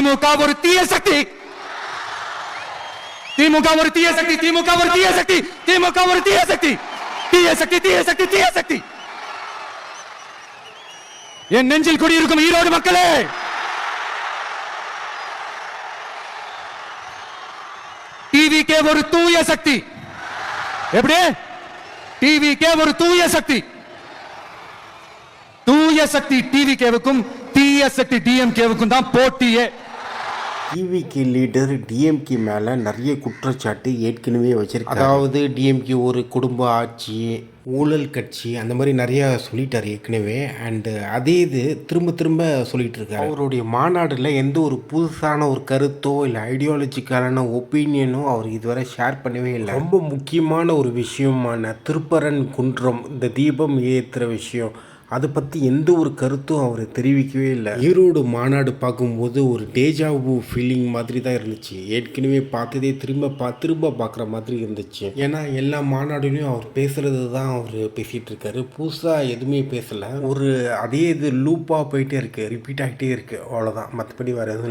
திமுக ஒரு தீய சக்தி, திமுக ஒரு தீய சக்தி, திமுக ஒரு தீய சக்தி, திமுக ஒரு தீய சக்தி, தீய சக்தி, தீய சக்தி, தீய சக்தி. என் நெஞ்சில் குடியிருக்கும் ஈரோடு மக்களே, டிவிகே ஒரு தூய சக்தி. எப்படி? டிவிகே ஒரு தூய சக்தி. தூய சக்தி டிவிகேவுக்கும் தீய சக்தி டிஎம்கேவுக்கும் தான் போட்டியே. டிவிகே லீடர் டிஎம்கே மேலே நிறைய குற்றச்சாட்டு ஏற்கனவே வச்சிருக்காரு. அதாவது டிஎம்கே ஒரு குடும்ப ஆட்சி, ஊழல் கட்சி, அந்த மாதிரி நிறையா சொல்லிட்டார் ஏற்கனவே. அண்டு அதே இது திரும்ப திரும்ப சொல்லிட்டு இருக்காரு. அவருடைய மாநாட்டில் எந்த ஒரு புதுசான ஒரு கருத்தோ இல்லை ஐடியாலஜிக்கான ஒப்பீனியனோ அவர் இதுவரை ஷேர் பண்ணவே இல்லை. ரொம்ப முக்கியமான ஒரு விஷயமான திருப்பரன் குன்றம் இந்த தீபம் ஏற்றுற விஷயம், அதை பற்றி எந்த ஒரு கருத்தும் அவர் தெரிவிக்கவே இல்லை. ஈரோடு மாநாடு பார்க்கும்போது ஒரு டேஜாவு ஃபீலிங் மாதிரி தான் இருந்துச்சு. ஏற்கனவே பார்த்ததே திரும்ப பார்க்குற மாதிரி இருந்துச்சு. ஏன்னா எல்லா மாநாடுலையும் அவர் பேசுகிறது தான் அவர் பேசிகிட்டு இருக்காரு. புதுசாக எதுவுமே பேசலை. ஒரு அதே இது லூப்பாக போயிட்டே இருக்குது, ரிப்பீட் ஆகிட்டே இருக்குது, அவ்வளோதான். மற்றபடி வேறு எதுவும்